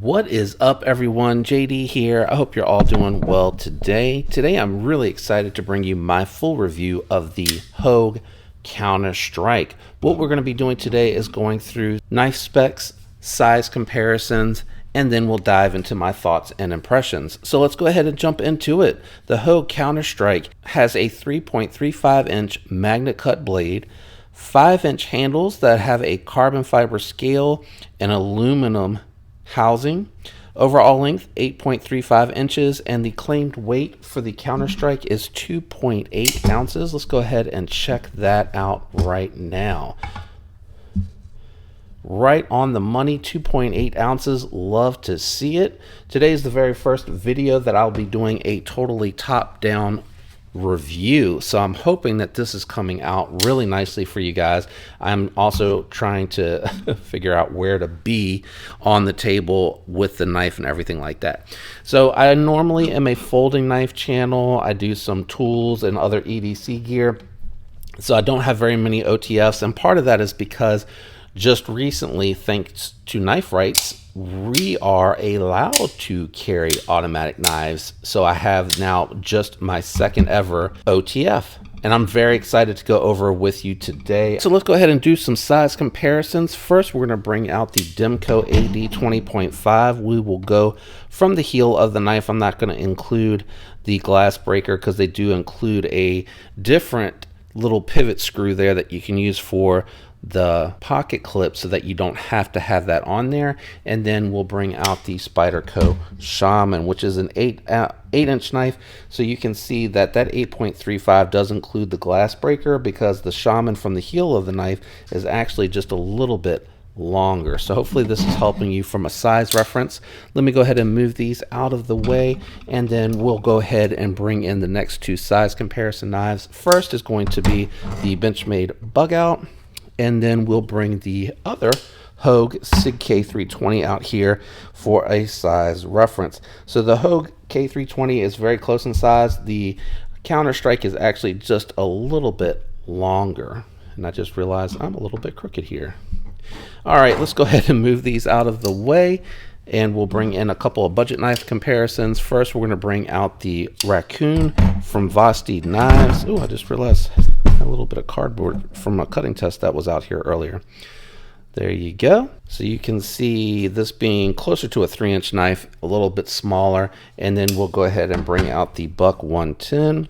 What is up, everyone? JD here. I hope you're all doing well today. Today I'm really excited to bring you my full review of the Hogue Counterstrike. What we're going to be doing today is going through knife specs, size comparisons, and then we'll dive into my thoughts and impressions. So let's go ahead and jump into it. The Hogue Counterstrike has a 3.35 inch magnet cut blade, 5-inch handles that have a carbon fiber scale and aluminum housing. Overall length 8.35 inches, and the claimed weight for the Counterstrike is 2.8 ounces. Let's go ahead and check that out right now. Right on the money, 2.8 ounces. Love to see it. Today is the very first video that I'll be doing a totally top-down review, so I'm hoping that this is coming out really nicely for you guys. I'm also trying to figure out where to be on the table with the knife and everything like that. So I normally am a folding knife channel. I do some tools and other EDC gear, so I don't have very many OTFs, and part of that is because just recently, thanks to Knife Rights, we are allowed to carry automatic knives. So I have now just my second ever OTF, and I'm very excited to go over with you today. So let's go ahead and do some size comparisons. First, we're going to bring out the Demco AD 20.5. We will go from the heel of the knife. I'm not going to include the glass breaker because they do include a different little pivot screw there that you can use for the pocket clip so that you don't have to have that on there. And then we'll bring out the Spyderco Shaman, which is an 8-inch knife. So you can see that that 8.35 does include the glass breaker, because the Shaman from the heel of the knife is actually just a little bit longer. So hopefully this is helping you from a size reference. Let me go ahead and move these out of the way, and then we'll go ahead and bring in the next two size comparison knives. First is going to be the Benchmade Bug Out, and then we'll bring the other Hogue Sig K320 out here for a size reference. So the Hogue K320 is very close in size. The Counterstrike is actually just a little bit longer, and I just realized I'm a little bit crooked here. All right, let's go ahead and move these out of the way, and we'll bring in a couple of budget knife comparisons. First, we're going to bring out the Raccoon from Vosteed Knives. Oh, I just realized a little bit of cardboard from a cutting test that was out here earlier. There you go. So you can see this being closer to a 3-inch knife, a little bit smaller. And then we'll go ahead and bring out the Buck 110.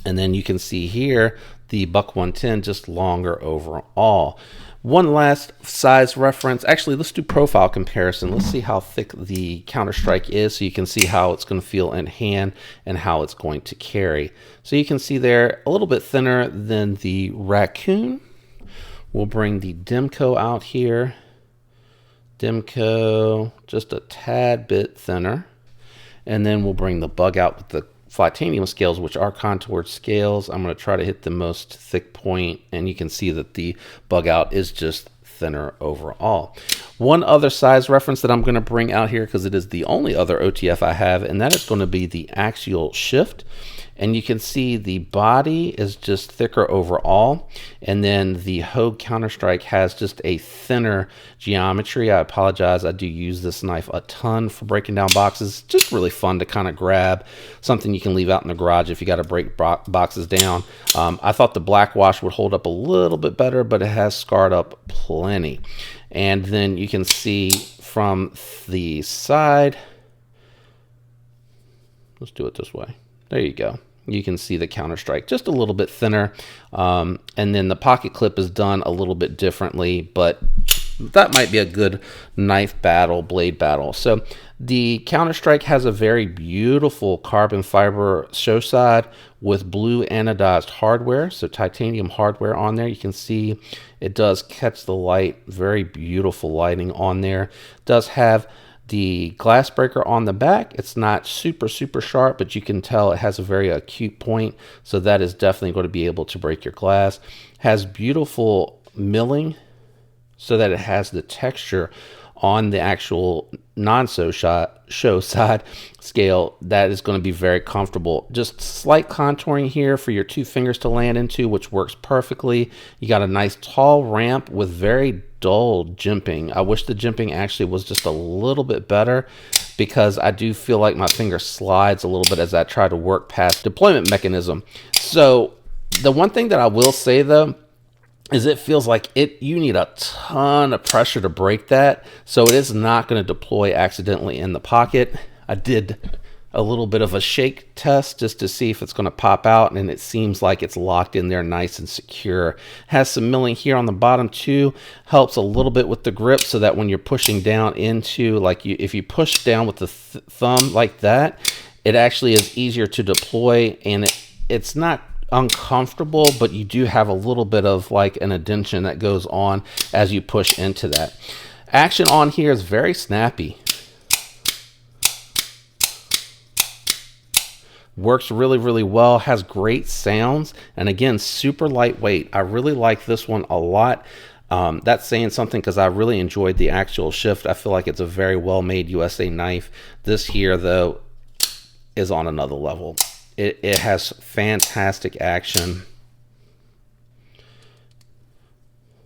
And then you can see here the Buck 110 just longer overall. One last size reference. Actually, let's do profile comparison. Let's see how thick the Counterstrike is, so you can see how it's going to feel in hand and how it's going to carry. So you can see there a little bit thinner than the Raccoon. We'll bring the Demco out here. Demco just a tad bit thinner. And then we'll bring the Bug Out with the Titanium scales, which are contoured scales. I'm going to try to hit the most thick point, and you can see that the Bug Out is just thinner overall. One other size reference that I'm going to bring out here, because it is the only other OTF I have, and that is going to be the Axial Shift. And you can see the body is just thicker overall, and then the Hogue Counterstrike has just a thinner geometry. I apologize, I do use this knife a ton for breaking down boxes. Just really fun to kind of grab something you can leave out in the garage if you got to break boxes down. I thought the black wash would hold up a little bit better, but it has scarred up plenty. And then you can see from the side, let's do it this way. There you go. You can see the Counterstrike just a little bit thinner. And then the pocket clip is done a little bit differently, but that might be a good knife battle, blade battle. So the Counterstrike has a very beautiful carbon fiber show side with blue anodized hardware, so titanium hardware on there. You can see it does catch the light, very beautiful lighting on there. It does have the glass breaker on the back. It's not super sharp, but you can tell it has a very acute point, so that is definitely going to be able to break your glass. Has beautiful milling so that it has the texture on the actual show side scale that is going to be very comfortable. Just slight contouring here for your two fingers to land into, which works perfectly. You got a nice tall ramp with very dull jimping. I wish the jimping actually was just a little bit better, because I do feel like my finger slides a little bit as I try to work past deployment mechanism. So the one thing that I will say though is it feels like you need a ton of pressure to break that, so it is not going to deploy accidentally in the pocket. I did a little bit of a shake test just to see if it's going to pop out, and it seems like it's locked in there nice and secure. Has some milling here on the bottom too, helps a little bit with the grip, so that when you're pushing down into, like, if you push down with the thumb like that, it actually is easier to deploy, and it's not uncomfortable, but you do have a little bit of like an indentation that goes on as you push into that. Action on here is very snappy. Works really, really well, has great sounds, and again, super lightweight. I really like this one a lot. That's saying something, because I really enjoyed the actual shift. I feel like it's a very well-made USA knife. This here, though, is on another level. It has fantastic action.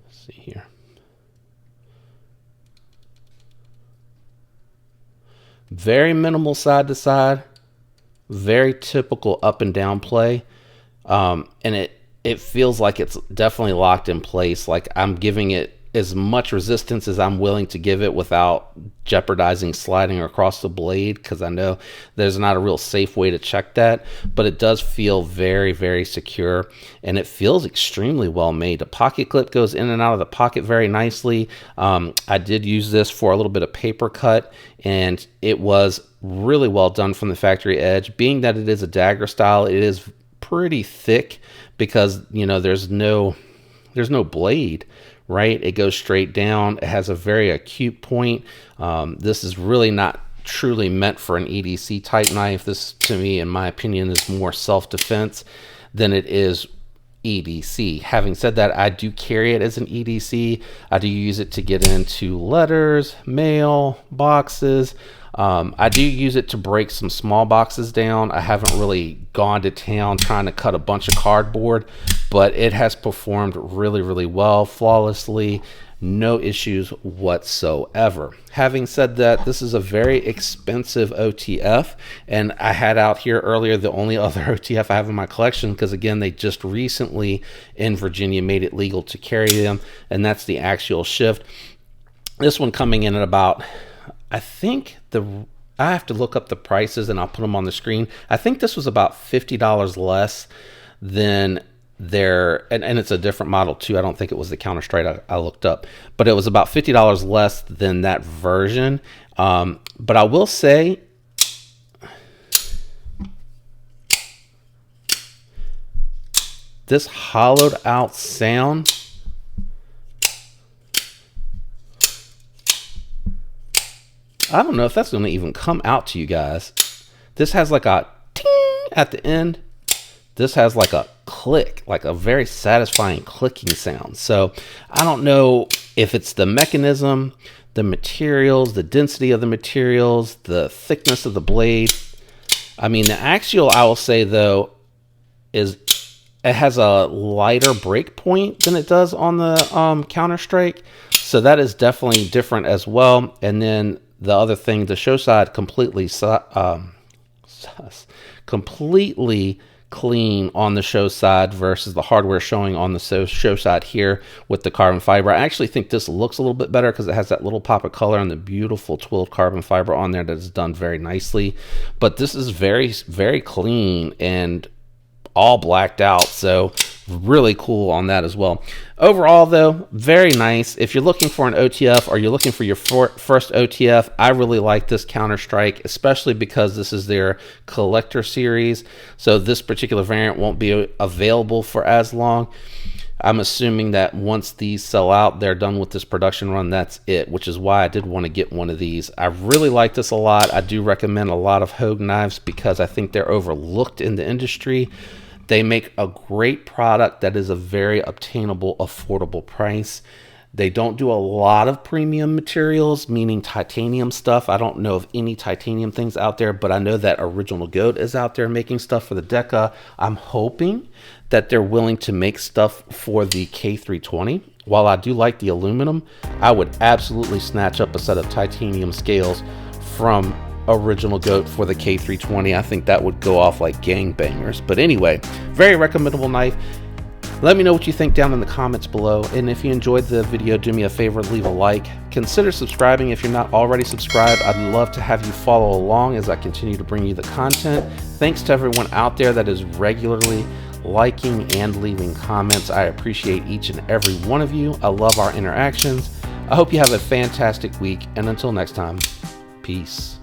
Let's see here. Very minimal side to side. Very typical up and down play. And it feels like it's definitely locked in place. Like I'm giving it as much resistance as I'm willing to give it without jeopardizing sliding across the blade, because I know there's not a real safe way to check that, but it does feel very, very secure, and it feels extremely well made. The pocket clip goes in and out of the pocket very nicely. I did use this for a little bit of paper cut, and it was really well done from the factory edge. Being that it is a dagger style, it is pretty thick, because you know there's no blade, right? It goes straight down. It has a very acute point. This is really not truly meant for an EDC type knife. This, to me, in my opinion, is more self-defense than it is EDC. Having said that, I do carry it as an EDC. I do use it to get into letters, mail, boxes. I do use it to break some small boxes down. I haven't really gone to town trying to cut a bunch of cardboard, but it has performed really, really well, flawlessly, no issues whatsoever. Having said that, this is a very expensive OTF, and I had out here earlier the only other OTF I have in my collection, because again, they just recently in Virginia made it legal to carry them, and that's the Axial Shift. This one coming in at about, I think I have to look up the prices and I'll put them on the screen. I think this was about $50 less than their, and it's a different model too. I don't think it was the Counterstrike I looked up, but it was about $50 less than that version. But I will say, this hollowed out sound, I don't know if that's going to even come out to you guys. This has like a ting at the end. This has like a click, like a very satisfying clicking sound. So I don't know if it's the mechanism, the materials, the density of the materials, the thickness of the blade. I mean, the Axial, I will say though, it has a lighter break point than it does on the Counterstrike. So that is definitely different as well. And then the other thing, the show side completely clean on the show side versus the hardware showing on the show side here with the carbon fiber. I actually think this looks a little bit better because it has that little pop of color and the beautiful twilled carbon fiber on there that is done very nicely. But this is very, very clean and all blacked out, so really cool on that as well. Overall though, very nice. If you're looking for an OTF or you're looking for your first OTF, I really like this Counterstrike, especially because this is their collector series, so this particular variant won't be available for as long. I'm assuming that once these sell out, they're done with this production run, that's it, which is why I did want to get one of these. I really like this a lot. I do recommend a lot of Hogue knives because I think they're overlooked in the industry. They make a great product that is a very obtainable, affordable price. They don't do a lot of premium materials, meaning titanium stuff. I don't know of any titanium things out there, but I know that Original Goat is out there making stuff for the Deca. I'm hoping that they're willing to make stuff for the K320. While I do like the aluminum, I would absolutely snatch up a set of titanium scales from Original Goat for the K320. I think that would go off like gangbangers. But anyway, very recommendable knife. Let me know what you think down in the comments below, and if you enjoyed the video, do me a favor, leave a like. Consider subscribing if you're not already subscribed. I'd love to have you follow along as I continue to bring you the content. Thanks to everyone out there that is regularly liking and leaving comments. I appreciate each and every one of you. I love our interactions. I hope you have a fantastic week, and until next time, peace.